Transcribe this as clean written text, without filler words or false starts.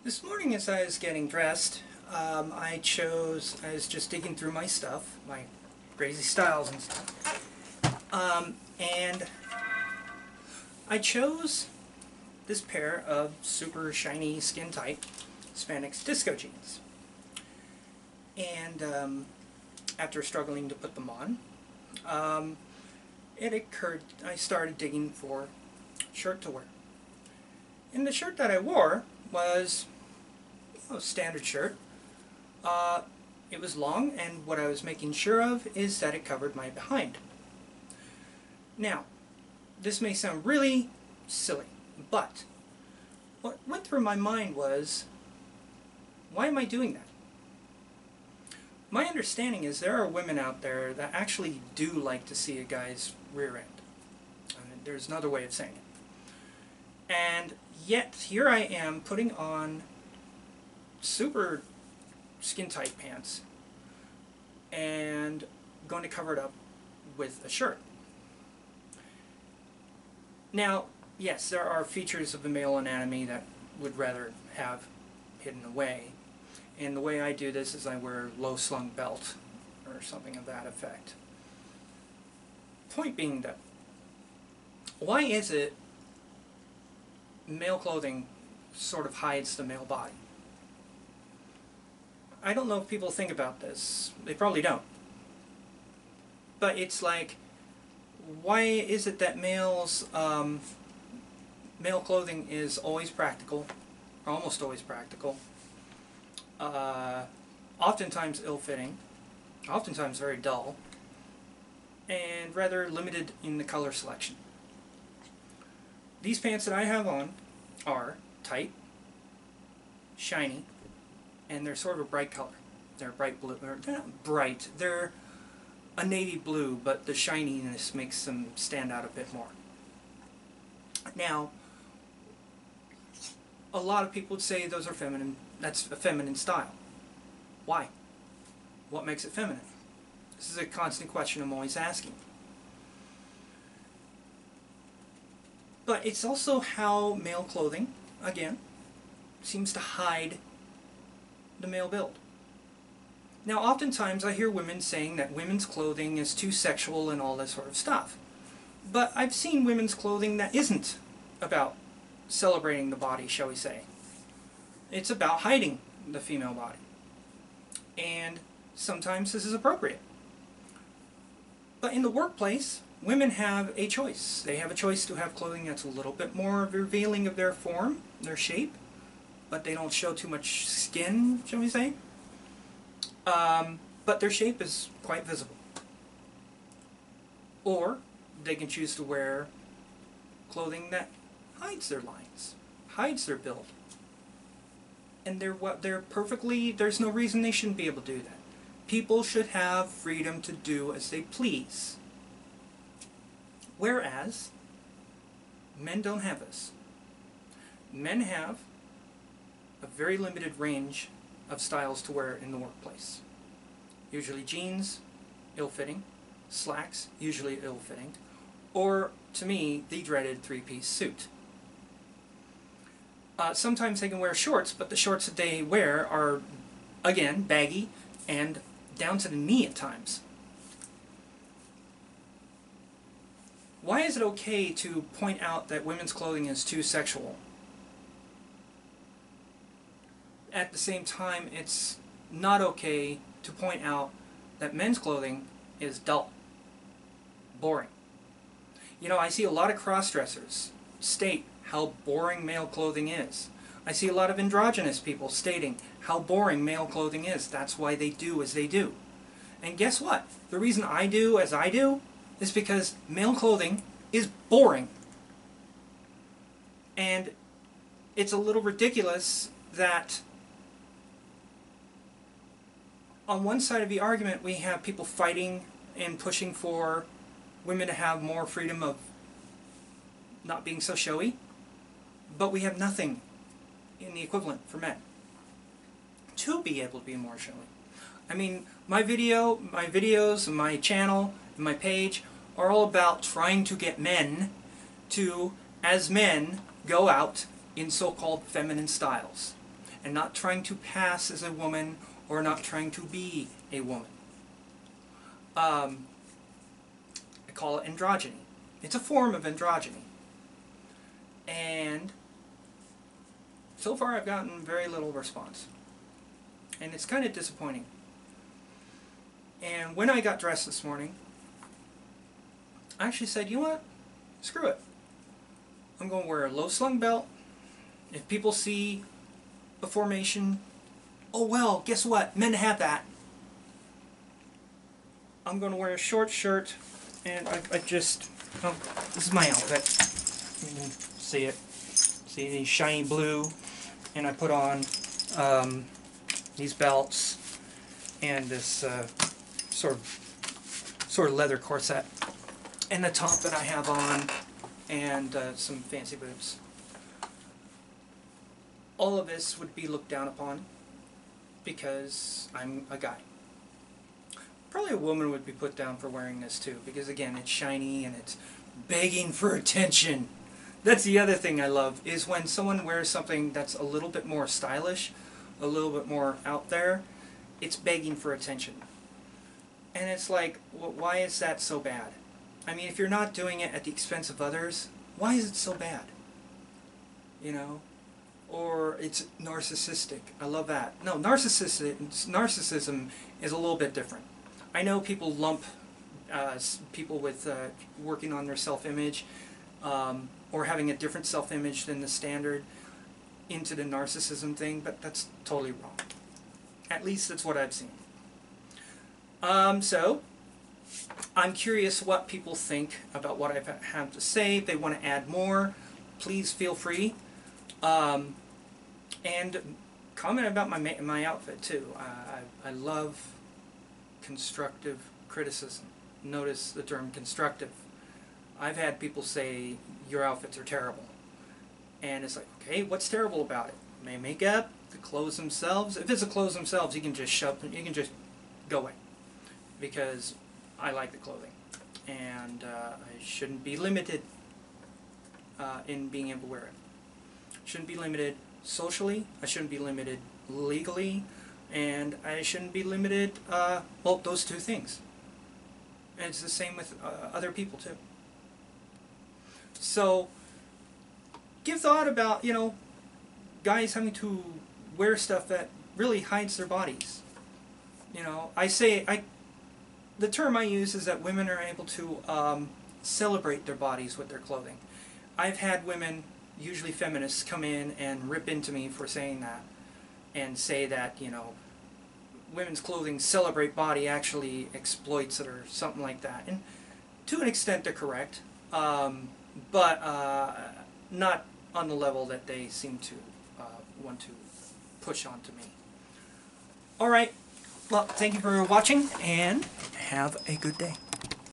This morning as I was getting dressed, I was just digging through my stuff, my crazy styles and stuff, and I chose this pair of super shiny skin tight spandex disco jeans. And after struggling to put them on, it occurred, I started digging for a shirt to wear. And the shirt that I wore was a standard shirt. It was long, and what I was making sure of is that it covered my behind. Now, this may sound really silly, but what went through my mind was, why am I doing that? My understanding is there are women out there that actually do like to see a guy's rear end. I mean, there's another way of saying it. And yet, here I am putting on super skin-tight pants and going to cover it up with a shirt. Now, yes, there are features of the male anatomy that would rather have hidden away. And the way I do this is I wear a low-slung belt or something of that effect. Point being that, why is it male clothing sort of hides the male body? I don't know if people think about this. They probably don't. But it's like, why is it that male clothing is always practical, or almost always practical, oftentimes ill-fitting, oftentimes very dull, and rather limited in the color selection? These pants that I have on are tight, shiny, and they're sort of a bright color. They're bright blue. They're not bright. They're a navy blue, but the shininess makes them stand out a bit more. Now, a lot of people would say those are feminine. That's a feminine style. Why? What makes it feminine? This is a constant question I'm always asking. But it's also how male clothing, again, seems to hide the male build. Now, oftentimes I hear women saying that women's clothing is too sexual and all this sort of stuff. But I've seen women's clothing that isn't about celebrating the body, shall we say. It's about hiding the female body. And sometimes this is appropriate. But in the workplace, women have a choice. They have a choice to have clothing that's a little bit more revealing of their form, their shape, but they don't show too much skin, shall we say. But their shape is quite visible. Or they can choose to wear clothing that hides their lines, hides their build. And they're perfectly, there's no reason they shouldn't be able to do that. People should have freedom to do as they please. Whereas, men don't have this. Men have a very limited range of styles to wear in the workplace. Usually jeans, ill-fitting, slacks, usually ill-fitting, or, to me, the dreaded three-piece suit. Sometimes they can wear shorts, but the shorts that they wear are, again, baggy and down to the knee at times. Why is it okay to point out that women's clothing is too sexual? At the same time, it's not okay to point out that men's clothing is dull, boring. You know, I see a lot of cross-dressers state how boring male clothing is. I see a lot of androgynous people stating how boring male clothing is. That's why they do as they do. And guess what? The reason I do as I do is because male clothing is boring. And it's a little ridiculous that on one side of the argument we have people fighting and pushing for women to have more freedom of not being so showy, but we have nothing in the equivalent for men to be able to be more showy. I mean, my videos, my channel, and my page are all about trying to get men to, as men, go out in so-called feminine styles. and not trying to pass as a woman or not trying to be a woman. I call it androgyny. It's a form of androgyny. And so far I've gotten very little response. And it's kind of disappointing. And when I got dressed this morning, I actually said, you know what? Screw it. I'm going to wear a low slung belt. If people see a formation, oh well, guess what? Men have that. I'm going to wear a short shirt, and I just, oh, this is my outfit. You can see it. See the shiny blue, and I put on these belts and this sort of leather corset, and the top that I have on, and some fancy boots. All of this would be looked down upon because I'm a guy. Probably a woman would be put down for wearing this too, because again, it's shiny and it's begging for attention. That's the other thing I love, is when someone wears something that's a little bit more stylish, a little bit more out there, it's begging for attention. And it's like, why is that so bad? I mean, if you're not doing it at the expense of others, why is it so bad? You know? Or it's narcissistic. I love that. No, narcissism is a little bit different. I know people lump people with working on their self-image or having a different self-image than the standard into the narcissism thing, but that's totally wrong. At least that's what I've seen. So, I'm curious what people think about what I have to say. If they want to add more, please feel free. And comment about my outfit too. I love constructive criticism. Notice the term constructive. I've had people say your outfits are terrible, and it's like, okay, what's terrible about it? My makeup, the clothes themselves. If it's the clothes themselves, you can just go away, because I like the clothing, and I shouldn't be limited in being able to wear it. Shouldn't be limited socially, I shouldn't be limited legally, and I shouldn't be limited, well, those two things. And it's the same with other people too. So, give thought about, you know, guys having to wear stuff that really hides their bodies. You know, the term I use is that women are able to celebrate their bodies with their clothing. I've had women, usually feminists, come in and rip into me for saying that, and say that, you know, women's clothing celebrate body actually exploits it or something like that. And to an extent they're correct, but not on the level that they seem to want to push onto me. Alright, well, thank you for watching, and have a good day.